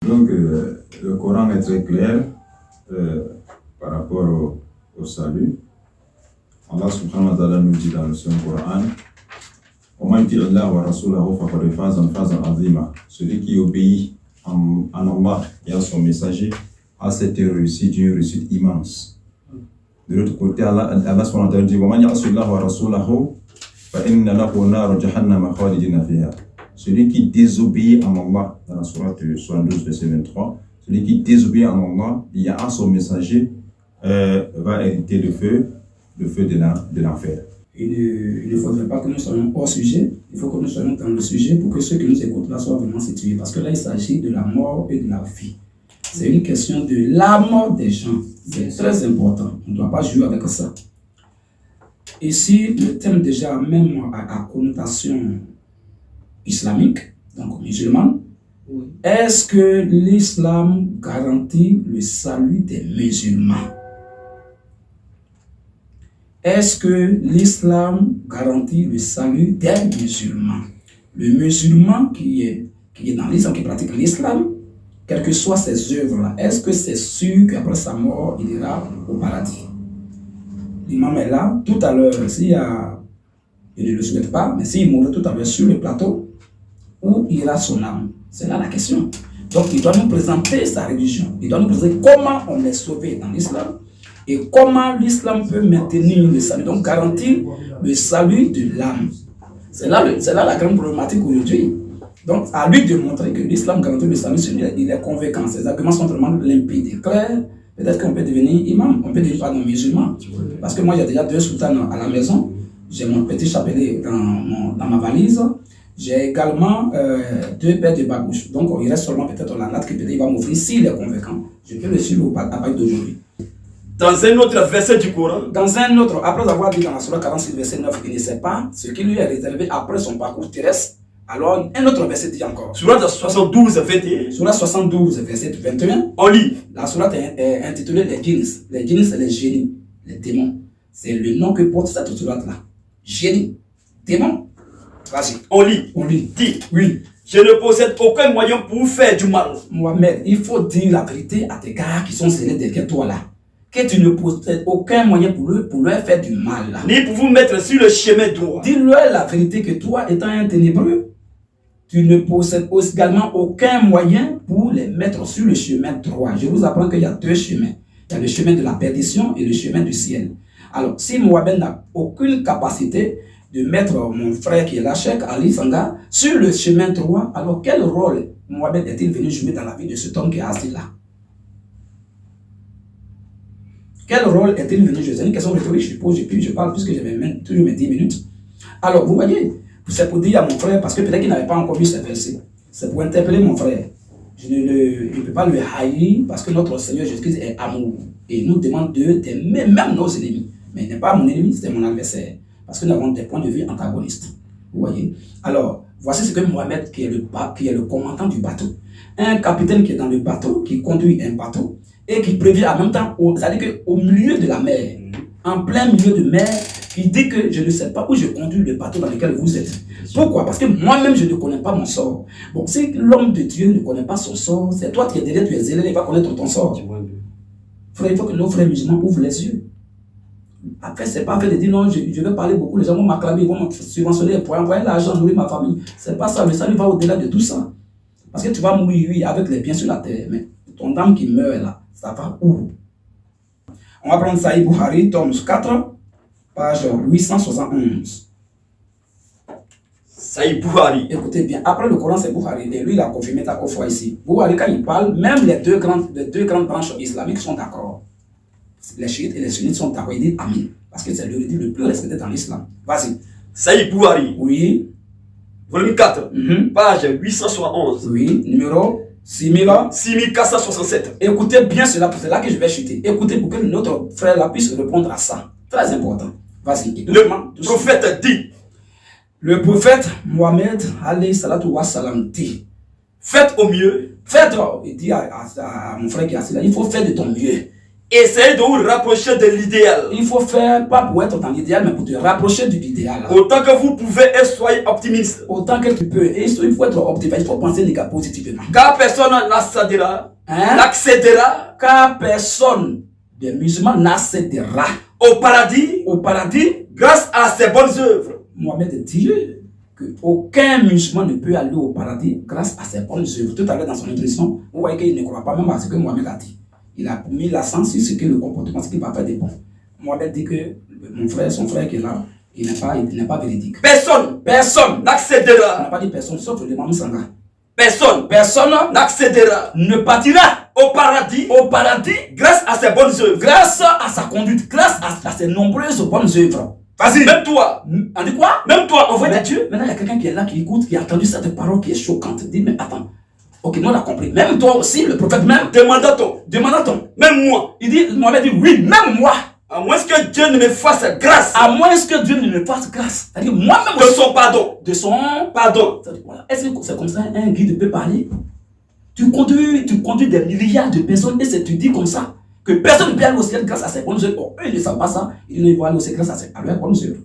Donc, le Coran est très clair par rapport au salut. Allah subhanahu wa ta'ala nous dit dans le Saint-Coran, celui qui obéit en Allah et à son messager a cette réussite, une réussite immense. De l'autre côté, Allah subhanahu wa ta'ala dit, celui qui désobéit en Allah, dans la sourate 72, verset 23, celui qui désobéit en Allah et à son messager va hériter le feu de l'enfer. Il ne faudrait pas que nous soyons hors sujet, il faut que nous soyons dans le sujet pour que ceux qui nous écoutent là soient vraiment situés. Parce que là, il s'agit de la mort et de la vie. C'est une question de la mort des gens. C'est très important. On ne doit pas jouer avec ça. Ici, le thème déjà même à connotation islamique, donc musulmane. Oui. Est-ce que l'islam garantit le salut des musulmans? Est-ce que l'islam garantit le salut des musulmans? Le musulman qui est dans l'islam, qui pratique l'islam, quelles que soient ses œuvres-là, est-ce que c'est sûr qu'après sa mort, il ira au paradis? L'imam est là, tout à l'heure, il ne le souhaite pas, mais s'il mourrait tout à l'heure sur le plateau, où ira son âme? C'est là la question. Donc il doit nous présenter sa religion, il doit nous présenter comment on est sauvé dans l'islam, et comment l'islam peut maintenir le salut, donc garantir le salut de l'âme. C'est là la grande problématique aujourd'hui. Donc, à lui de montrer que l'islam garantit le salut, il est convaincant. Ses arguments sont vraiment limpides et clairs. Peut-être qu'on peut devenir imam, on peut devenir pardon, musulman. Parce que moi, il y a déjà 2 sultans à la maison. J'ai mon petit chapelet dans ma valise. J'ai également 2 paires de babouches. Donc, il reste seulement peut-être la natte que peut-être il va m'offrir s'il est convaincant. Je peux le suivre à partir d'aujourd'hui. Dans un autre verset du Coran. Dans un autre, après avoir dit dans la Surah 46, verset 9, qu'il ne sait pas ce qui lui est réservé après son parcours terrestre, alors un autre verset dit encore. Surah 72, 21. Surah 72, verset 21. On lit. La Surah est intitulée les djinns. Les djinns, c'est les génies, les démons. C'est le nom que porte cette Surah-là. Génie, démon. Vas-y. On lit. On lit. Dit. Oui. Je ne possède aucun moyen pour vous faire du mal. Mohamed, il faut dire la vérité à tes gars qui sont scellés derrière toi là. Que tu ne possèdes aucun moyen pour leur faire du mal là. Ni pour vous mettre sur le chemin droit. Dis-leur la vérité que toi, étant un ténébreux, tu ne possèdes également aucun moyen pour les mettre sur le chemin droit. Je vous apprends qu'il y a 2 chemins. Il y a le chemin de la perdition et le chemin du ciel. Alors, si Mohamed n'a aucune capacité de mettre mon frère qui est là, Cheikh Ali Sanga, sur le chemin droit, alors quel rôle Mohamed est-il venu jouer dans la vie de cet homme qui est assis là? Quel rôle est-il venu jouer? C'est une question rhétorique, je pose, et puis je parle puisque j'ai toujours mes 10 minutes. Alors, vous voyez, c'est pour dire à mon frère, parce que peut-être qu'il n'avait pas encore vu ces versets. C'est pour interpeller mon frère. Je ne peux pas le haïr parce que notre Seigneur Jésus-Christ est amour. Et il nous demande d'aimer même nos ennemis. Mais il n'est pas mon ennemi, c'est mon adversaire. Parce que nous avons des points de vue antagonistes. Vous voyez? Alors, voici ce que Mohamed, qui est le commandant du bateau. Un capitaine qui est dans le bateau, qui conduit un bateau, et qui prévient en même temps, c'est-à-dire qu'au milieu de la mer, en plein milieu de mer, il dit que je ne sais pas où je conduis le bateau dans lequel vous êtes. Pourquoi? Parce que moi-même, je ne connais pas mon sort. Bon, si l'homme de Dieu ne connaît pas son sort, c'est toi qui es derrière, tu es zélé, il va connaître ton sort. Frère, il faut que nos frères musulmans ouvrent les yeux. Après, c'est pas fait de dire non, je vais parler beaucoup, les gens vont m'acclamer, ils vont me subventionner pour envoyer l'argent, nourrir ma famille. C'est pas ça, le salut va au-delà de tout ça. Parce que tu vas mourir, oui, avec les biens sur la terre, mais ton âme qui meurt là, ça va où? On va prendre Sahih Bukhari, tome 4, page 871. Sahih Bukhari. Écoutez bien, après le Coran, c'est Bukhari, et lui, il a confirmé ta fois ici. Bukhari, quand il parle, même les deux grandes branches islamiques sont d'accord. Les chiites et les sunnites sont d'accord, ils disent Amin. Parce que c'est le dit le plus respecté dans l'islam. Vas-y. Sahih Bukhari. Oui. Volume 4, page 871. Oui, numéro 6467. Écoutez bien cela, c'est là que je vais chuter. Écoutez pour que notre frère là puisse répondre à ça. Très important. Vas-y. Le prophète dit. Le prophète Mohammed alayhi salatu wa salam dit. Faites au mieux. Faites, il dit à mon frère qui est assis là, il faut faire de ton mieux. Essayez de vous rapprocher de l'idéal. Il faut faire, pas pour être dans l'idéal, mais pour te rapprocher de l'idéal. Autant que vous pouvez et soyez optimiste. Autant que tu peux. Et il faut être optimiste, il faut penser positivement. Car personne n'accédera, Car personne des musulmans n'accédera au paradis grâce à ses bonnes œuvres. Mohamed dit qu'aucun musulman ne peut aller au paradis grâce à ses bonnes œuvres. Tout à l'heure dans son introduction, vous voyez qu'il ne croit pas même à ce que Mohamed a dit. Il a mis l'accent sur ce que le comportement, ce qu'il va faire des bons. Mohamed dit que son frère qui est là, il n'est pas véridique. Personne On n'accédera. n'a pas dit personne, sauf le Mamou Sanga. Personne n'accédera Ne partira au paradis grâce à ses bonnes œuvres. grâce à sa conduite, grâce à ses nombreuses bonnes œuvres. Vas-y. Même toi. On dit quoi? Même toi, en fait, Mais Dieu, maintenant il y a quelqu'un qui est là, qui écoute, qui a entendu cette parole qui est choquante. Dit, mais attends. Ok, nous on a compris. Même toi aussi, le prophète même. Demande-t-on. Même moi. Il dit, Mohamed dit, oui, même moi. À moins que Dieu ne me fasse grâce. À moins que Dieu ne me fasse grâce. C'est-à-dire, moi-même De son pardon. De son pardon. Voilà. Est-ce que c'est comme ça un guide peut parler? Tu conduis des milliards de personnes et tu dis comme ça que personne ne peut aller au ciel grâce à ses bonnes œuvres. Oh, eux, ils ne savent pas ça. Ils ne vont aller au ciel grâce à leurs bonnes œuvres.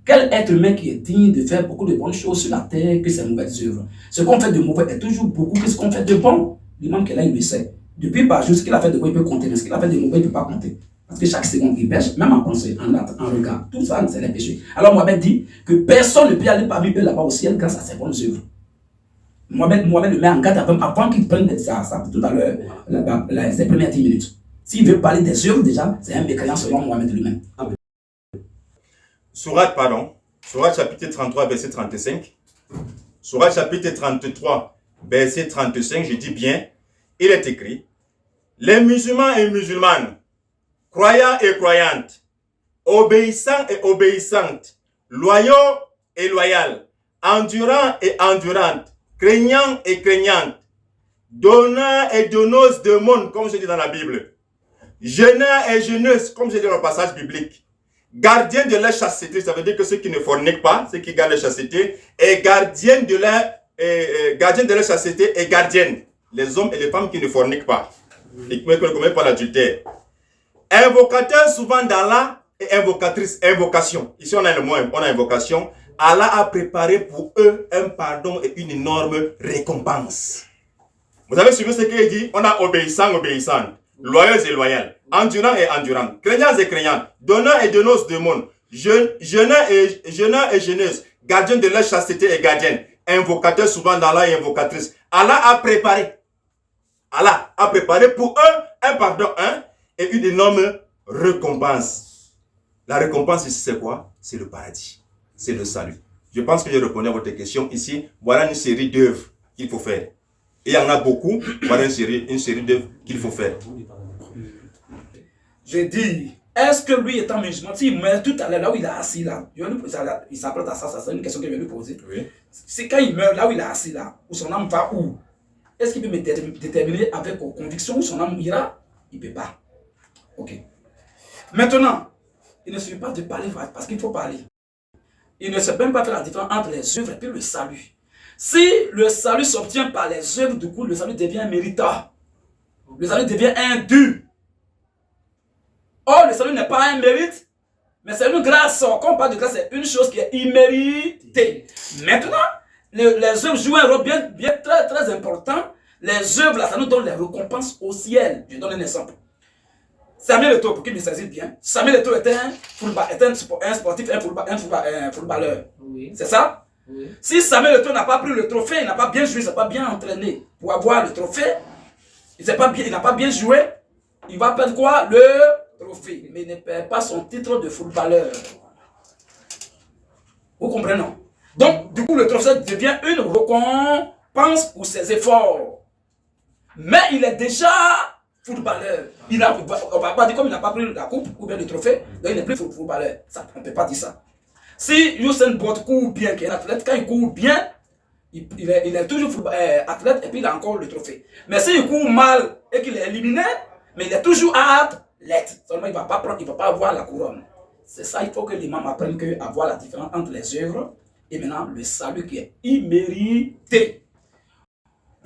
Quel être humain qui est digne de faire beaucoup de bonnes choses sur la terre que ses mauvaises œuvres? Ce qu'on fait de mauvais est toujours beaucoup que ce qu'on fait de bon. L'imam qui est là, il le sait. Depuis par jour, ce qu'il a fait de bon, il peut compter, mais ce qu'il a fait de mauvais, il ne peut pas compter. Parce que chaque seconde, il pêche, même en pensée, en acte, en regard. Tout ça, c'est les péchés. Alors Mohamed dit que personne ne peut aller parmi eux là-bas au ciel grâce à ses bonnes œuvres. Mohamed le met en garde avant qu'il prenne ça tout à l'heure, ses premières 10 minutes. S'il veut parler des œuvres déjà, c'est un mécréant selon Mohamed lui-même. Sourate chapitre 33, verset 35. Sourate chapitre 33, verset 35, je dis bien, il est écrit, les musulmans et musulmanes, croyants et croyantes, obéissants et obéissantes, loyaux et loyales, endurants et endurantes, craignants et craignantes, donneurs et donneuses de monde, comme je dis dans la Bible, jeûneurs et jeûneuses, comme je dis dans le passage biblique, gardiens de leur chasteté, ça veut dire que ceux qui ne forniquent pas, ceux qui gardent leur chasteté, et gardiens de leur chasteté et gardiennes, les hommes et les femmes qui ne forniquent pas, et qui ne commettent pas l'adultère. Invocateurs souvent d'Allah et invocatrices, invocation. Ici on a le mot, on a invocation. Allah a préparé pour eux un pardon et une énorme récompense. Vous avez suivi ce qu'il dit? On a obéissant, obéissante, loyaux et loyales, endurants et endurantes, craignants et craignantes, donneurs et donneuses de monde, jeûneurs et jeûneuses, gardiens de leur chasteté et gardiennes, invocateurs souvent d'Allah et invocatrices. Allah a préparé pour eux un pardon et une énorme récompense. La récompense ici c'est quoi? C'est le paradis, c'est le salut. Je pense que j'ai répondu à votre question ici. Voilà une série d'œuvres qu'il faut faire. Et il y en a beaucoup. Voilà une série d'œuvres qu'il faut faire. Je dis, est-ce que lui étant musulman, s'il meurt tout à l'heure, là où il est assis là, il s'apprête à ça, c'est une question que je vais lui poser. Oui. C'est quand il meurt là où il est assis là, où son âme va où? Est-ce qu'il peut me déterminer avec conviction où son âme ira? Il ne peut pas. Ok. Maintenant, il ne suffit pas de parler parce qu'il faut parler. Il ne sait même pas faire la différence entre les œuvres et puis le salut. Si le salut s'obtient par les œuvres, du coup, le salut devient méritoire. Le salut devient indu. Or, le salut n'est pas un mérite, mais c'est une grâce. Quand on parle de grâce, c'est une chose qui est imméritée. Maintenant, les œuvres jouent un rôle bien très, très important. Les œuvres, là, ça nous donne les récompenses au ciel. Je donne un exemple. Samuel Eto'o, pour qu'il me saisisse bien, Samuel Eto'o était un sportif, un footballeur. Oui. C'est ça? Oui. Si Samuel Eto'o n'a pas pris le trophée, il n'a pas bien joué, il ne s'est pas bien entraîné pour avoir le trophée, il n'a pas bien joué, il va perdre quoi? Le trophée. Mais il ne perd pas son titre de footballeur. Vous comprenez? Donc, du coup, le trophée devient une récompense pour ses efforts. Mais il est déjà footballeur. On ne va pas dire comme il n'a pas pris la coupe ou bien le trophée, donc il n'est plus footballeur. Ça, on ne peut pas dire ça. Si Usain Bolt court bien, qui est un athlète, quand il court bien, il est toujours athlète et puis il a encore le trophée. Mais s'il court mal et qu'il est éliminé, mais il est toujours athlète. Seulement il ne va pas avoir la couronne. C'est ça, il faut que l'imam apprenne à voir la différence entre les œuvres et maintenant le salut qui est immérité.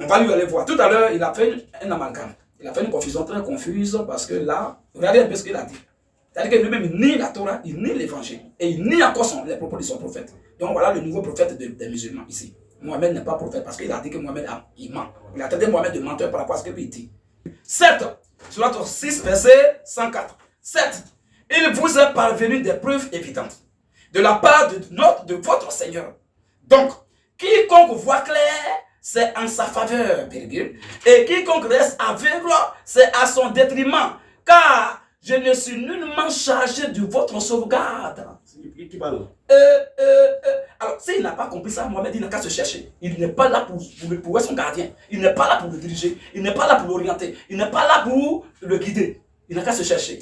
On va lui aller voir. Tout à l'heure, il a fait un amalgame. Il a fait une confusion très confuse parce que là, regardez un peu ce qu'il a dit. C'est-à-dire que lui-même, il nie la Torah, il nie l'évangile. Et il nie encore les propos de son prophète. Donc voilà le nouveau prophète des musulmans ici. Mohamed n'est pas prophète parce qu'il a dit que Mohamed il ment. Il a traité Mohamed de menteur par rapport à ce qu'il dit. Certes, surat 6, verset 104. Certes, il vous est parvenu des preuves évidentes de la part de votre Seigneur. Donc, quiconque voit clair, c'est en sa faveur, virgule. Et quiconque reste aveugle, c'est à son détriment. Car je ne suis nullement chargé de votre sauvegarde. Qui parle? Alors, s'il n'a pas compris ça, Mohamed, il n'a qu'à se chercher. Il n'est pas là pour être son gardien. Il n'est pas là pour le diriger. Il n'est pas là pour l'orienter. Il n'est pas là pour le guider. Il n'a qu'à se chercher.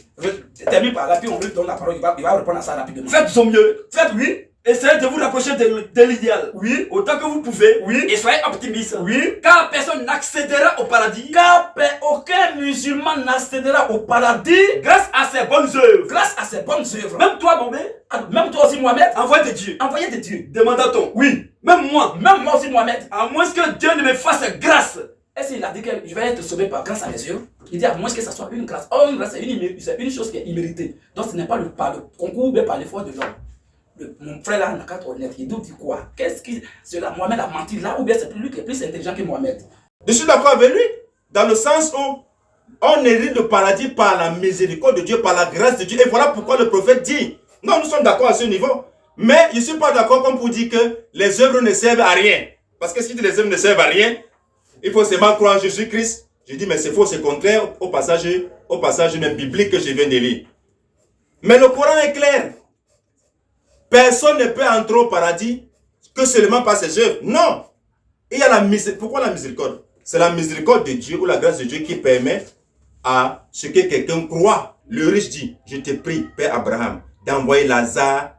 Termine par là, puis on lui donne la parole. Il va répondre à ça rapidement. Faites son mieux. Faites, oui. Essayez de vous rapprocher de l'idéal. Oui. Autant que vous pouvez. Oui. Et soyez optimiste. Oui. Car personne n'accédera au paradis. Car aucun musulman n'accédera au paradis Grâce à ses bonnes œuvres. grâce à ses bonnes œuvres. Même toi, mon bébé. Même toi aussi, Mohamed. Envoyé de Dieu. Envoyé de Dieu. Demande-t-on. Oui. Même moi. Même moi aussi, Mohamed. À moins que Dieu ne me fasse grâce. Est-ce qu'il a dit que je vais être sauvé par grâce à mes œuvres? Il dit à moins que ça soit une grâce. Oh, une grâce, c'est une chose qui est imméritée. Donc ce n'est pas par le concours, mais par l'effort de l'homme. Mon frère là n'a qu'à être honnête. Il dit quoi? Qu'est-ce qui. Cela, Mohamed a menti là, ou bien c'est lui qui est plus intelligent que Mohamed? Je suis d'accord avec lui, dans le sens où on hérite le paradis par la miséricorde de Dieu, par la grâce de Dieu. Et voilà pourquoi le prophète dit. Non, nous sommes d'accord à ce niveau. Mais je ne suis pas d'accord comme pour dire que les œuvres ne servent à rien. Parce que si les œuvres ne servent à rien, il faut seulement croire en Jésus-Christ. Je dis, mais c'est faux, c'est contraire au passage même biblique que je viens de lire. Mais le Coran est clair. Personne ne peut entrer au paradis que seulement par ses œuvres. Non. Il y a la miséricorde. Pourquoi la miséricorde? C'est la miséricorde de Dieu ou la grâce de Dieu qui permet à ce que quelqu'un croit. Le riche dit, je te prie, Père Abraham, d'envoyer Lazare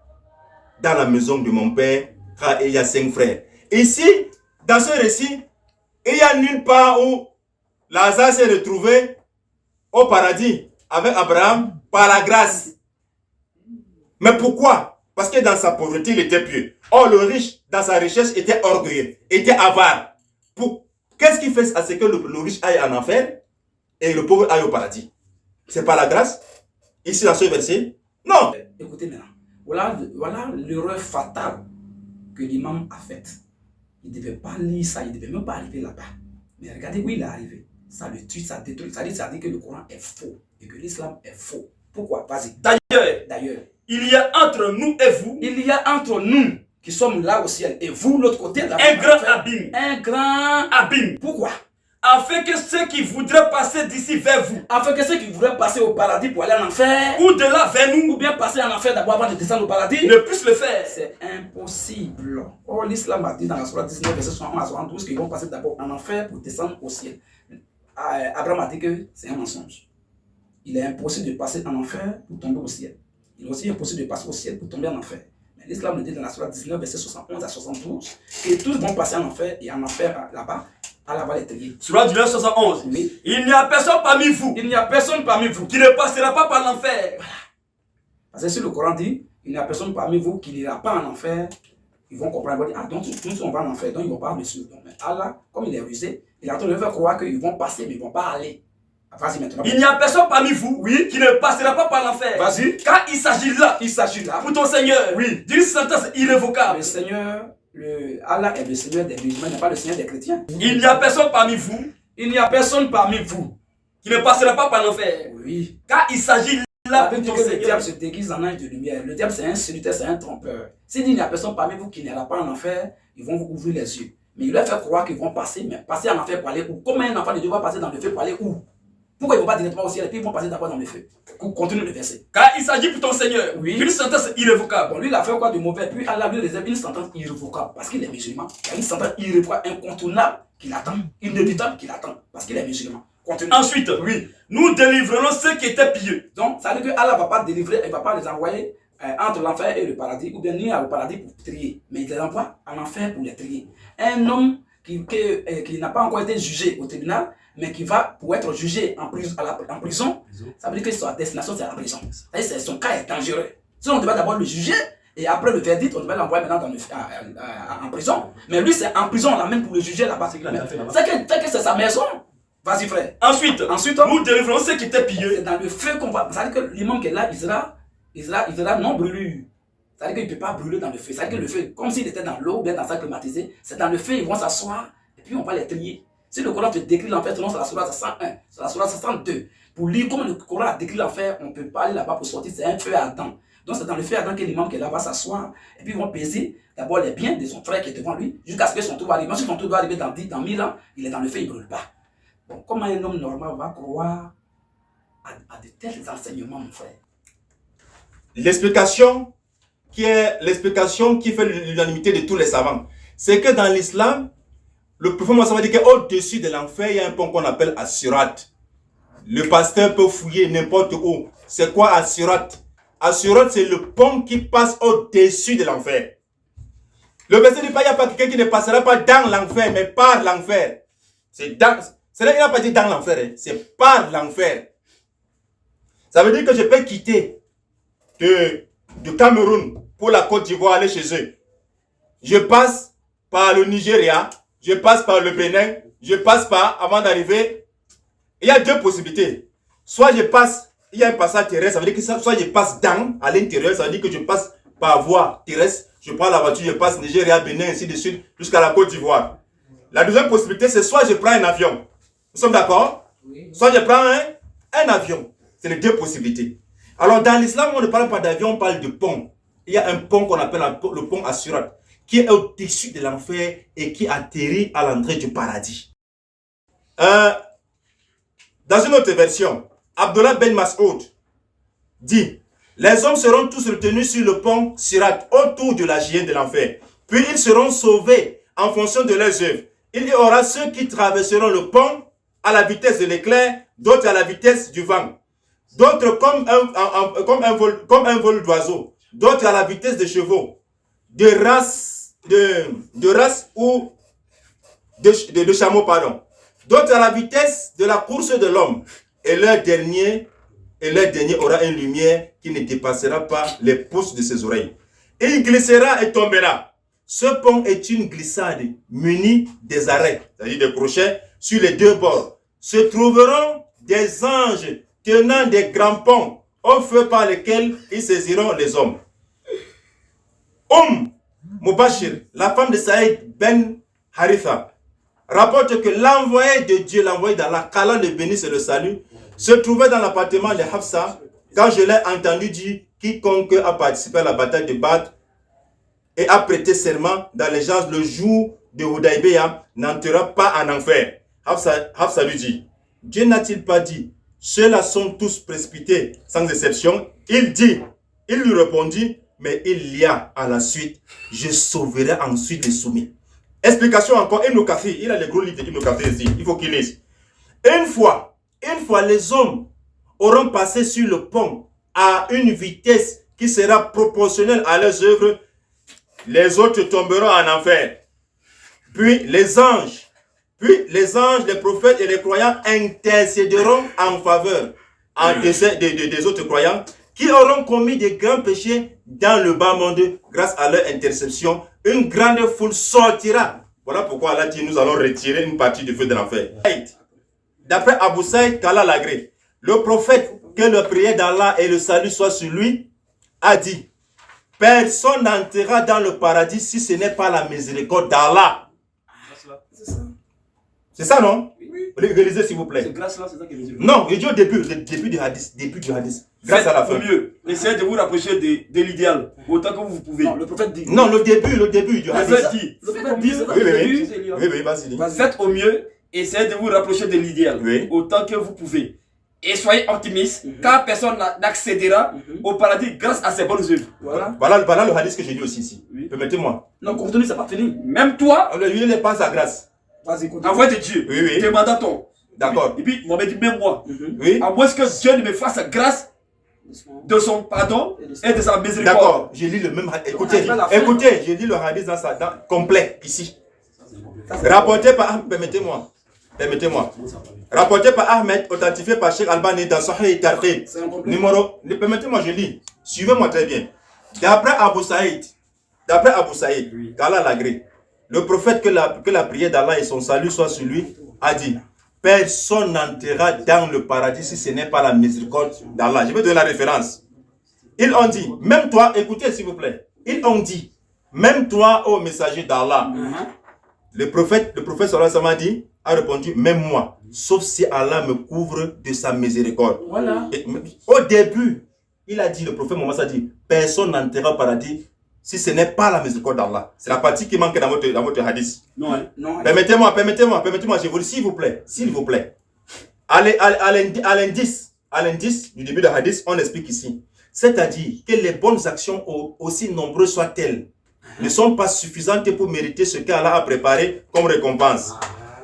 dans la maison de mon père, car il y a 5 frères. Ici, dans ce récit, il n'y a nulle part où Lazare s'est retrouvé au paradis avec Abraham par la grâce. Mais pourquoi? Parce que dans sa pauvreté, il était pieux. Or, le riche, dans sa richesse, était orgueilleux, était avare. Qu'est-ce qui fait à ce que le riche aille en enfer et le pauvre aille au paradis? C'est pas la grâce? Ici, dans ce verset? Non. Écoutez maintenant. Voilà l'erreur fatale que l'imam a faite. Il ne devait pas lire ça, il ne devait même pas arriver là-bas. Mais regardez où il est arrivé. Ça le tue, ça détruit. Ça dit que le Coran est faux et que l'islam est faux. Pourquoi? Vas-y. D'ailleurs, il y a entre nous et vous. Il y a entre nous qui sommes là au ciel et vous, l'autre côté, là, un grand abîme. Un grand abîme. Pourquoi? Afin que ceux qui voudraient passer d'ici vers vous, afin que ceux qui voudraient passer au paradis pour aller en enfer, ou de là vers nous, ou bien passer en enfer d'abord avant de descendre au paradis, ne puissent le faire. C'est impossible. Or, l'islam a dit dans la Sourate 19, verset 61 à 72 qu'ils vont passer d'abord en enfer pour descendre au ciel. Abraham a dit que c'est un mensonge. Il est impossible de passer en enfer pour tomber au ciel. Il est aussi impossible de passer au ciel pour tomber en enfer. Mais l'islam le dit dans la Sourate 19, verset 71 à 72, que tous vont passer en enfer et en enfer là-bas. À la vallée étrier. Surah 1971. Oui. Il n'y a personne parmi vous. Il n'y a personne parmi vous qui ne passera pas par l'enfer. Voilà. Parce que si le Coran dit, il n'y a personne parmi vous qui n'ira pas en enfer, ils vont comprendre, ils vont dire, ah donc nous on va en enfer, donc ils ne vont pas me suivre. Mais Allah, comme il est rusé, il est en train de faire croire qu'ils vont passer, mais ils ne vont pas aller. Vas-y maintenant. Il n'y a personne parmi vous, oui, qui ne passera pas par l'enfer. Vas-y. Car il s'agit là, pour ton Seigneur, oui, d'une sentence irrévocable. Le Seigneur, Allah est le Seigneur des musulmans, n'est pas le Seigneur des chrétiens. Il n'y a personne parmi vous. Il n'y a personne parmi vous qui ne passera pas par l'enfer. Oui. Car il s'agit là pour ton Seigneur. Le diable se déguise en ange de lumière. Le diable, c'est un séducteur, c'est un trompeur. S'il dit il n'y a personne parmi vous qui n'ira pas en enfer, ils vont vous ouvrir les yeux. Mais il leur fait croire qu'ils vont passer, mais passer en enfer pour aller où? Comment un enfant de Dieu va passer dans le feu pour aller où? Pourquoi ils ne vont pas directement au ciel et puis ils vont passer d'abord dans le feu? Continue le verset. Car il s'agit pour ton Seigneur, oui, d'une sentence irrévocable. Bon, lui, il a fait quoi de mauvais? Puis Allah lui réserve une sentence irrévocable. Parce qu'il est musulman. Il y a une sentence irrévocable, incontournable qui l'attend, inévitable qui l'attend. Parce qu'il est musulman. Continue. Ensuite, oui, nous délivrerons ceux qui étaient pieux. Donc, ça veut dire que Allah ne va pas délivrer, il ne va pas les envoyer entre l'enfer et le paradis, ou bien ni au paradis pour trier. Mais il les envoie en enfer pour les trier. Un homme qui n'a pas encore été jugé au tribunal, mais qui va pour être jugé en prison, ça veut dire que sa destination c'est la prison. Son cas est dangereux. Si on devait d'abord le juger, et après le verdict, on devait l'envoyer maintenant en prison. Mais lui c'est en prison, on l'amène pour le juger là-bas. C'est que c'est sa maison. Vas-y, frère. Ensuite, Ensuite, nous délivrons ceux qui étaient pillés. c'est dans le feu qu'on va. C'est-à-dire que l'imam qui est là, il sera non brûlure. C'est-à-dire qu'il ne peut pas brûler dans le feu. C'est-à-dire que le feu, comme s'il était dans l'eau ou bien dans sa climatisée, c'est dans le feu, ils vont s'asseoir et puis on va les trier. Si le Coran te décrit l'enfer, selon la sourate 101, sur la sourate 102, pour lire comme le Coran a décrit l'enfer, on ne peut pas aller là-bas pour sortir, c'est un feu ardent. Donc c'est dans le feu ardent que l'imam qui est là va s'asseoir et puis ils vont peser d'abord les biens de son frère qui est devant lui jusqu'à ce que son tour va arriver. Même si son tour doit arriver dans 1000 ans, il est dans le feu, il ne brûle pas. Bon, comment un homme normal va croire à de tels enseignements, mon frère? L'explication qui fait l'unanimité de tous les savants, c'est que dans l'islam, le prophète Mohammed dit qu'au-dessus de l'enfer, il y a un pont qu'on appelle As-Sirat. Le pasteur peut fouiller n'importe où. C'est quoi As-Sirat? As-Sirat, c'est le pont qui passe au-dessus de l'enfer. Le verset dit pas, il n'y a pas quelqu'un qui ne passera pas dans l'enfer, mais par l'enfer. C'est là qu'il n'a pas dit dans l'enfer, hein. C'est par l'enfer. Ça veut dire que je peux quitter du Cameroun pour la Côte d'Ivoire, aller chez eux. Je passe par le Nigeria, je passe par le Bénin, je passe par, avant d'arriver, il y a deux possibilités. Soit je passe, il y a un passage terrestre, ça veut dire que soit je passe à l'intérieur, ça veut dire que je passe par voie terrestre, je prends la voiture, je passe Nigeria, Bénin, ainsi de suite, jusqu'à la Côte d'Ivoire. La deuxième possibilité, c'est soit je prends un avion. Nous sommes d'accord? Oui. Soit je prends un avion. C'est les deux possibilités. Alors, dans l'islam, on ne parle pas d'avion, on parle de pont. Il y a un pont qu'on appelle le pont As-Sirat, qui est au-dessus de l'enfer et qui atterrit à l'entrée du paradis. Dans une autre version, Abdullah ben Mas'oud dit: les hommes seront tous retenus sur le pont Sirat autour de la géhenne de l'enfer. Puis ils seront sauvés en fonction de leurs œuvres. Il y aura ceux qui traverseront le pont à la vitesse de l'éclair, d'autres à la vitesse du vent, d'autres comme un vol d'oiseau, d'autres à la vitesse de chevaux, de race ou de chameaux, pardon, d'autres à la vitesse de la course de l'homme, et leur dernier aura une lumière qui ne dépassera pas les pouces de ses oreilles. Et il glissera et tombera. Ce pont est une glissade munie des arrêts, c'est-à-dire des crochets, sur les deux bords. Se trouveront des anges tenant des grands ponts au feu par lesquels ils saisiront les hommes. Mubashir, la femme de Saïd ben Haritha, rapporte que l'envoyé de Dieu, l'envoyé d'Allah, qu'Allah le bénisse et le salue, se trouvait dans l'appartement de Hafsa quand je l'ai entendu dire: quiconque a participé à la bataille de Badr et a prêté serment d'allégeance le jour de Hudaybiyah n'entrera pas en enfer. Hafsa lui dit: Dieu n'a-t-il pas dit ceux-là sont tous précipités sans exception? Il lui répondit: mais il y a à la suite, je sauverai ensuite les soumis. Explication encore, Ibn Kathir, il a les gros livres d'Ibn Kathir ici, il faut qu'il lise. Une fois, les hommes auront passé sur le pont à une vitesse qui sera proportionnelle à leurs œuvres, les autres tomberont en enfer. Puis les anges, les prophètes et les croyants intercéderont en faveur des autres croyants qui auront commis des grands péchés dans le bas monde. Grâce à leur interception, une grande foule sortira. Voilà pourquoi Allah dit: nous allons retirer une partie du feu de l'enfer. D'après Abu Saïd, qu'Allah l'agrée, le prophète, que le prière d'Allah et le salut soient sur lui, a dit: personne n'entrera dans le paradis si ce n'est pas la miséricorde d'Allah. C'est ça, non? Oui. Lisez s'il vous plaît. C'est grâce là, c'est ça que je dis. Non, je dis au début du hadith. Grâce à la fin. Au mieux, essayez de vous rapprocher de l'idéal, autant que vous pouvez. Non, le prophète dit. Non, le début du hadith. Le prophète dit. Oui, vas-y. Faites au mieux, essayez de vous rapprocher de l'idéal, oui, autant que vous pouvez. Et soyez optimistes, car personne n'accédera au paradis grâce à ses bonnes œuvres. Voilà le hadith que j'ai dit aussi ici. Oui. Permettez-moi. Non, continue, ça va finir. Même toi, lui, il pense à grâce. Vas-y, continue. Envoie de Dieu. Oui. Demande-t-on. D'accord. Et puis, Mohamed dit: même moi. Oui. À moins que Dieu ne me fasse grâce de son pardon et de sa miséricorde. D'accord, je lis le même hadith. Écoutez, je lis le hadith complet ici. Rapporté par... Permettez-moi. Rapporté par Ahmed, authentifié par Cheikh Albani dans Sahih Targhib. Permettez-moi, je lis. Suivez-moi très bien. D'après Abu Saïd, qu'Allah l'agrée, le prophète, que la prière d'Allah et son salut soient sur lui, a dit: personne n'entrera dans le paradis si ce n'est pas la miséricorde d'Allah. Je vais donner la référence. Ils ont dit, même toi, écoutez s'il vous plaît, ils ont dit, même toi, ô messager d'Allah, le prophète sallallahu alayhi wa sallam a répondu, même moi, sauf si Allah me couvre de sa miséricorde. Voilà. Et, au début, il a dit, le prophète Mohammed a dit, personne n'entrera au paradis si ce n'est pas la miséricorde d'Allah. C'est la partie qui manque dans votre hadith. Non, hein. Non. Permettez-moi, je vous le s'il vous plaît. À l'indice du début de hadith, on explique ici. C'est-à-dire que les bonnes actions, aussi nombreuses soient-elles, ne sont pas suffisantes pour mériter ce qu'Allah a préparé comme récompense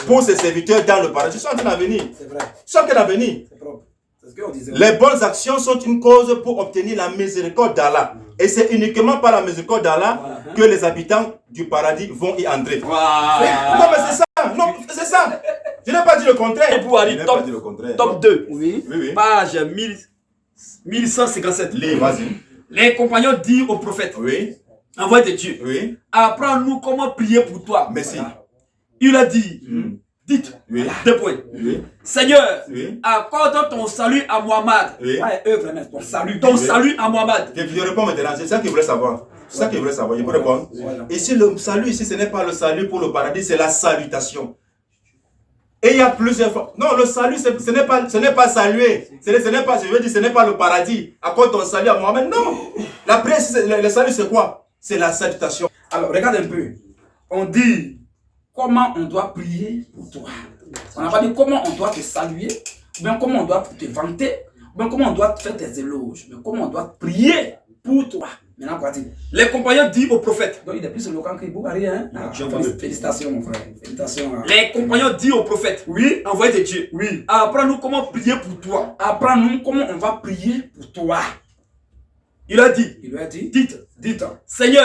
pour ses serviteurs dans le paradis. Ils sont en train de venir. C'est vrai. Ils sont en train de venir. C'est propre. C'est ce qu'on disait. Les bonnes actions sont une cause pour obtenir la miséricorde d'Allah. Et c'est uniquement par la miséricorde d'Allah que les habitants du paradis vont y entrer. Non, mais c'est ça. Non, c'est ça. Je n'ai pas dit le contraire. Et pour aller Je n'ai pas dit le contraire. top 2, Oui. page 1157. Lis, vas-y. Les compagnons disent au prophète, Oui, envoyé de Dieu, oui. apprends-nous comment prier pour toi. Merci. Voilà. Il a dit, dites, Oui. deux points. Oui, Seigneur, oui. accorde ton salut à Muhammad. Oui. Ah, eux, vraiment, ton salut. Ton salut à Muhammad. Je réponds maintenant, c'est ça qu'il voulait savoir. C'est ça qu'il voulait savoir, je peux répondre. Voilà. Ici, le salut, ici, ce n'est pas le salut pour le paradis, c'est la salutation. Et il y a plusieurs fois. Non, le salut, ce n'est pas saluer. Ce n'est pas, je veux dire, ce n'est pas le paradis. Accorde ton salut à Mohamed. Non. La prière, le salut, c'est quoi? C'est la salutation. Alors, regarde un peu. On dit comment on doit prier pour toi. On n'a pas dit comment on doit te saluer, ou bien comment on doit te vanter, ou bien comment on doit te faire tes éloges, mais comment on doit prier pour toi. Maintenant, quoi dire? Les compagnons disent au prophète. Donc, il est plus éloquent que Bougari, hein? Félicitations, mon frère. Félicitations. Hein. Les compagnons disent au prophète. Oui. Envoyé de Dieu. Oui. Apprends-nous comment prier pour toi. Apprends-nous comment on va prier pour toi. Il a dit. Il lui a dit, Dites, dites. Seigneur,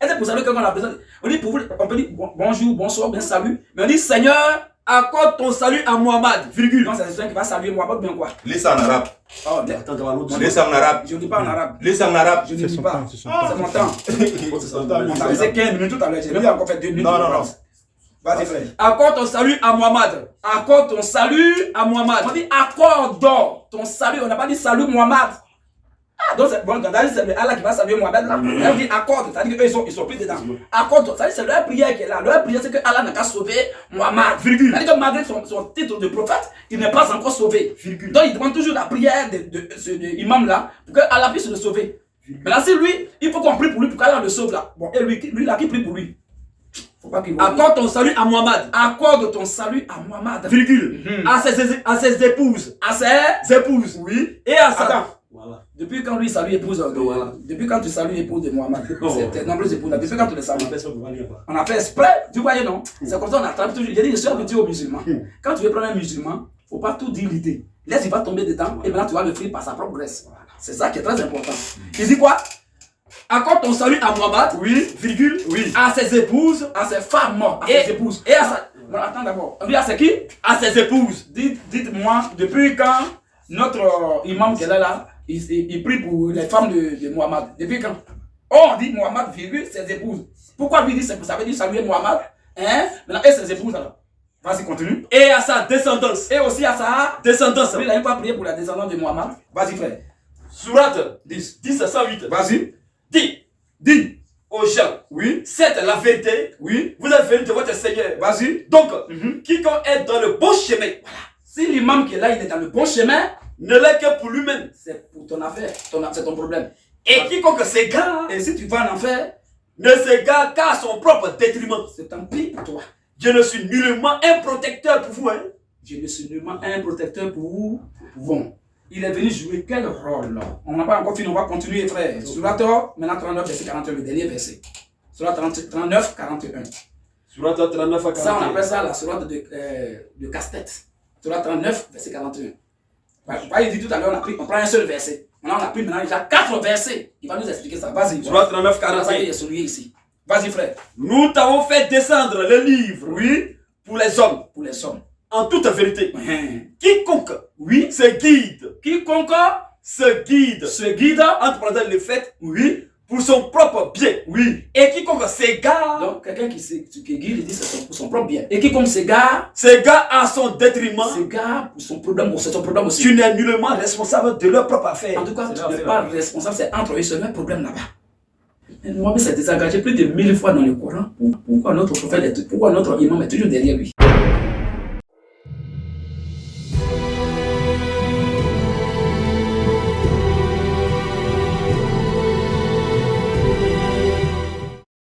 Est-ce que vous savez que quand on a besoin, on dit pour vous, on peut dire bonjour, bonsoir, bien salut, mais on dit Seigneur, accorde ton salut à Muhammad, virgule. non, c'est le Seigneur qui va saluer moi, pas bien quoi. Lis ça en arabe. Oh, mais Attends, on va Lis ça en arabe. je ne dis pas en arabe. Lis ça en arabe. Je ne dis pas. c'est son C'est mon temps. On a laissé 15 minutes tout à l'heure. J'ai même encore fait 2 minutes. Non, non, non. Vas-y, frère. Accorde ton salut à Muhammad. Accorde ton salut à Muhammad. On dit accorde ton salut. On n'a pas dit salut Muhammad. Ah, donc c'est bon, c'est Allah qui va saluer Muhammad là. Elle dit accorde, c'est-à-dire qu'eux ils sont pris dedans. Accorde, c'est-à-dire c'est leur prière qui est là. Leur prière c'est que Allah n'a qu'à sauver Muhammad. Virgule. C'est-à-dire que malgré son titre de prophète, il n'est pas encore sauvé. Virgule. Donc il demande toujours la prière de l'imam là pour que Allah puisse le sauver. Maintenant si lui, il faut qu'on prie pour lui pour qu'Allah le sauve là. Bon, et lui là qui prie pour lui. Faut pas qu'il Accorde ton salut à Muhammad. accorde ton salut à Muhammad. Virgule. À ses épouses. À ses Épouses. oui. Et à sa. Attends. Voilà. Depuis quand lui salue épouse voilà. Depuis quand tu salues épouse de Muhammad, c'est tes nombreuses épouses là. Depuis quand tu les salues, on a fait exprès. Tu voyais non? C'est comme ça on attrape toujours. J'ai dit je suis habitué aux musulmans. Quand tu veux prendre un musulman, faut pas tout dire l'idée. Laisse il va tomber dedans et maintenant tu vas le frire par sa propre graisse. C'est ça qui est très important. Il dit quoi? Accorde ton salut à Muhammad. Oui. Virgule. Oui. À ses épouses. À ses femmes, à Et- ses épouses. et à sa- Non, attends d'abord. On dit à c'est qui? À ses épouses. Dites-moi, depuis quand notre imam qui est là, il prie pour les femmes de Muhammad. Depuis quand? Oh, on dit Muhammad, virgule, ses épouses. Pourquoi lui dit ça veut dire saluer Muhammad? Hein? Maintenant, et ses épouses alors. Vas-y, continue. Et à sa descendance. Et aussi à sa Descendance. lui, il n'a pas prié pour la descendance de Muhammad. Vas-y, frère. Sourate 10 à 108. Vas-y. Dis aux gens. Oui. C'est la vérité. Oui. Vous êtes venus de votre Seigneur. Vas-y. Donc, quiconque est dans le bon chemin, Si l'imam qui est là, il est dans le bon chemin, ne l'est que pour lui-même. c'est pour ton affaire. C'est ton problème. Et quiconque s'égare, Et si tu vas en enfer, ne s'égare qu'à son propre détriment. c'est tant pis pour toi. Je ne suis nullement un protecteur pour vous. Hein. Je ne suis nullement un protecteur pour vous. Bon. Il est venu jouer quel rôle là? On n'a pas encore fini, on va continuer, frère. Sourate, maintenant 39, verset 41, le dernier verset. Sourate 39, 41. Sourate 39 à Ça, on appelle ça la sourate de casse-tête. Sourate 39, verset 41. Il dit tout à l'heure, on prend un seul verset. Maintenant, on a pris maintenant déjà 4 versets. Il va nous expliquer ça. Vas-y. Sourate 39, Ça, il 41. est souligné ici. Vas-y, frère. Nous t'avons fait descendre le livre, oui, pour les hommes, Pour les sommes. en toute vérité. Quiconque, Oui. se guide, Quiconque se guide, se guide entre parenthèses le fait, oui, pour pour son propre bien. Oui. Et quiconque s'égare, Donc, quelqu'un qui guide, il dit c'est pour son propre bien. Et quiconque s'égare à son détriment, pour son problème, c'est son problème aussi. tu n'es nullement responsable de leur propre affaire. En tout cas, tu n'es pas responsable, c'est entre eux, c'est un problème là-bas. Mohamed s'est désengagé plus de 1000 fois dans le Coran. Pourquoi notre prophète, pourquoi notre imam est toujours derrière lui?